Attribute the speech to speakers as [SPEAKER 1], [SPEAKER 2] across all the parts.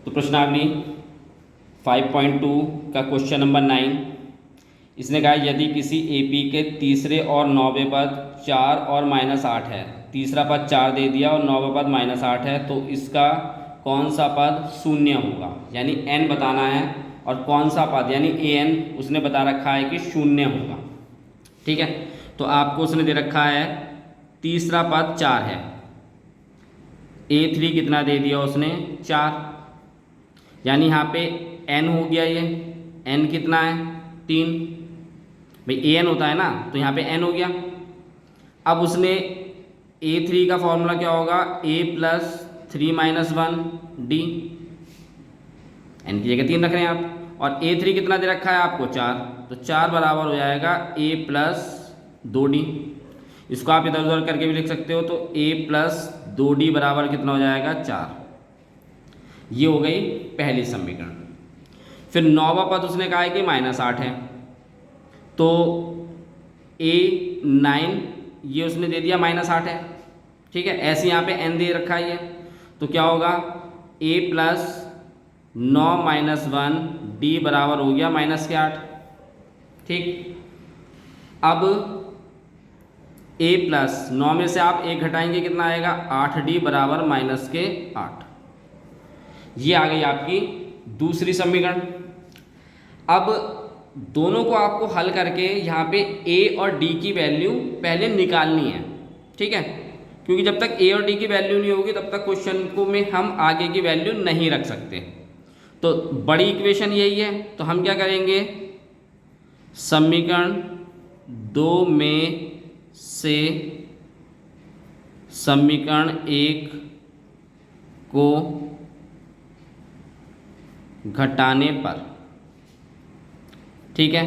[SPEAKER 1] तो प्रश्नावली 5.2 का क्वेश्चन नंबर 9, इसने कहा यदि किसी एपी के तीसरे और 9वें पद 4 और -8 है, तीसरा पद 4 दे दिया और 9वां पद -8 है, तो इसका कौन सा पद शून्य होगा। यानी n बताना है और कौन सा पद यानी an उसने बता रखा है कि शून्य होगा। ठीक है, तो आपको उसने दे रखा है तीसरा पद 4 है, a3 कितना दे दिया उसने 4, यानी यहाँ पे n हो गया, ये n कितना है 3, भाई an होता है ना, तो यहाँ पे n हो गया। अब उसने a3 का फॉर्मूला क्या होगा, a + 3 - 1 d, n की जगह 3 रख रहे हैं आप, और a3 कितना दे रखा है आपको 4, तो 4 बराबर हो जाएगा a + 2d। इसको आप इधर उधर करके भी लिख सकते हो, तो a + 2d बराबर कितना हो जाएगा 4। ये हो गई पहली समीकरण। फिर 9वां पद उसने कहा है कि -8 है, तो a9 ये उसने दे दिया -8 है। ठीक है, ऐसे यहाँ पे n दे रखा है ये, तो क्या होगा a + 9 - 1 d बराबर हो गया -8। ठीक, अब a + 9 में से आप 1 घटाएंगे, कितना आएगा 8d बराबर -8। ये आ गई आपकी दूसरी समीकरण। अब दोनों को आपको हल करके यहाँ पे a और d की वैल्यू पहले निकालनी है। ठीक है, क्योंकि जब तक a और d की वैल्यू नहीं होगी तब तक क्वेश्चन को में हम आगे की वैल्यू नहीं रख सकते। तो बड़ी इक्वेशन यही है, तो हम क्या करेंगे, समीकरण 2 में से समीकरण 1 को घटाने पर, ठीक है,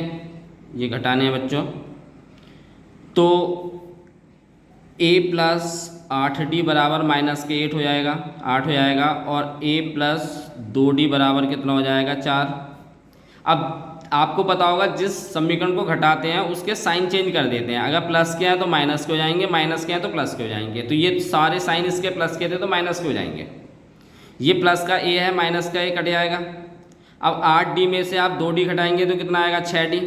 [SPEAKER 1] ये घटाने हैं बच्चों, तो a + 8d बराबर -8 हो जाएगा, 8 हो जाएगा, और a + 2d बराबर कितना हो जाएगा 4। अब आपको पता होगा जिस समीकरण को घटाते हैं उसके साइन चेंज कर देते हैं, अगर प्लस के हैं तो माइनस के हो जाएंगे, माइनस के हैं तो प्लस के हो जाएंगे। तो ये सारे साइन इसके प्लस के थे तो माइनस के हो जाएंगे। ये प्लस का a है, माइनस का a कट जाएगा। अब 8d में से आप 2d घटाएंगे तो कितना आएगा 6d।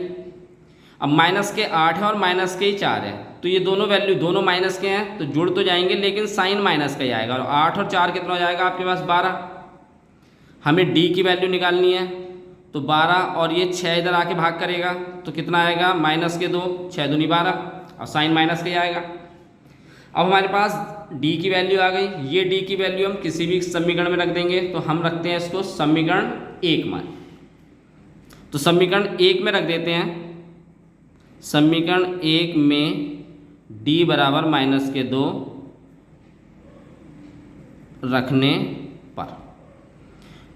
[SPEAKER 1] अब माइनस के 8 है और माइनस के ही 4 है, तो ये दोनों वैल्यू दोनों माइनस के हैं तो जुड़ तो जाएंगे, लेकिन साइन माइनस का ही आएगा। और 8 और 4 कितना हो जाएगा आपके पास 12। हमें d की वैल्यू निकालनी है, तो 12 और ये 6 इधर आके भाग करेगा तो कितना आएगा -2, 6 दूनी 12, और साइन माइनस का ही आएगा। अब हमारे पास d की वैल्यू आ गई। ये d की वैल्यू हम किसी भी समीकरण में रख देंगे, तो हम रखते हैं इसको समीकरण 1 में। तो समीकरण 1 में रख देते हैं, समीकरण 1 में d बराबर -2 रखने पर,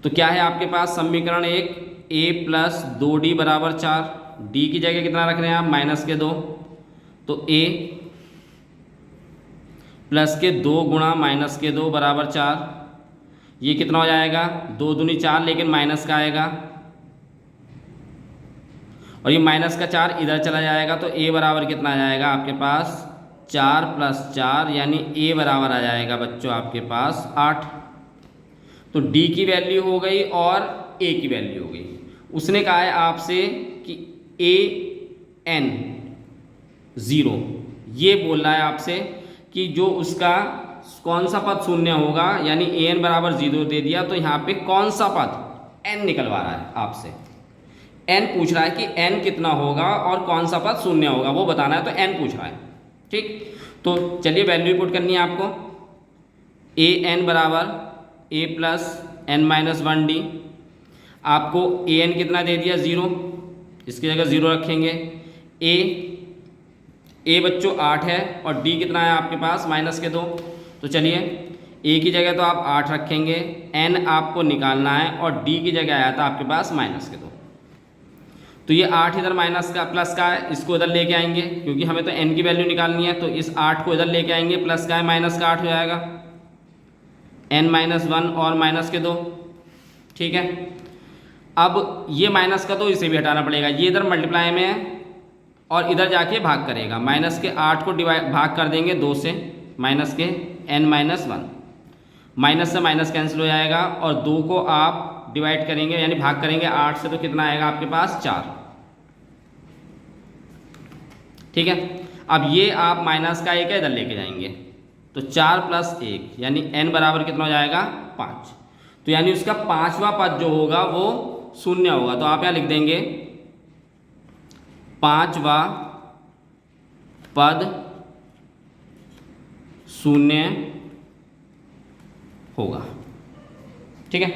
[SPEAKER 1] तो क्या है आपके पास समीकरण 1, a + 2d बराबर 4, d की जगह कितना रख रहे हैं आप -2, तो a + 2 गुणा -2 बराबर 4। ये कितना हो जाएगा 2 दूनी 4, लेकिन माइनस का आएगा, और ये -4 इधर चला जाएगा, तो a बराबर कितना आ जाएगा आपके पास 4 + 4, यानी a बराबर आ जाएगा बच्चों आपके पास 8। तो d की वैल्यू हो गई और a की वैल्यू हो गई। उसने कहा है आपसे कि an 0, ये बोल रहा है आपसे कि जो उसका कौन सा पद शून्य होगा, यानी an बराबर 0 दे दिया, तो यहाँ पे कौन सा पद n निकलवा रहा है आपसे। n पूछ रहा है कि n कितना होगा और कौन सा पद शून्य होगा, वो बताना है, तो n पूछ रहा है। ठीक, तो चलिए वैल्यू पुट करनी है आपको। an बराबर a + n - 1d, आपको an कितना दे दिया 0, इसकी जगह 0 रखेंगे। a बच्चों 8 है और d कितना है आपके पास -2, तो चलिए a की जगह तो आप 8 रखेंगे, n आपको निकालना है, और d की जगह आया था आपके पास -2, तो ये 8 इधर माइनस का प्लस का है, इसको इधर लेके आएंगे क्योंकि हमें तो n की वैल्यू निकालनी है, तो इस 8 को इधर लेके आएंगे, प्लस का है माइनस का 8 हो जाएगा, n - 1 और -2। ठीक है, अब ये -2 इसे भी हटाना पड़ेगा, ये इधर मल्टीप्लाई में है और इधर जाके भाग करेगा, -8 को भाग कर देंगे 2 से, -n - 1, माइनस से माइनस कैंसिल हो जाएगा और 2 को आप डिवाइड करेंगे यानी भाग करेंगे 8 से तो कितना आएगा आपके पास 4। ठीक है, अब ये आप माइनस का एक इधर लेके जाएंगे तो 4 + 1 यानी n बराबर कितना हो जाएगा 5। तो यानी उसका 5वां पद जो होगा वो 0 होगा। तो आप यहाँ लिख देंगे 5वां पद 0 होगा। ठीक है,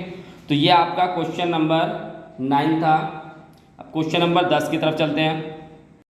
[SPEAKER 1] तो ये आपका क्वेश्चन नंबर 9 था। अब क्वेश्चन नंबर 10 की तरफ चलते हैं।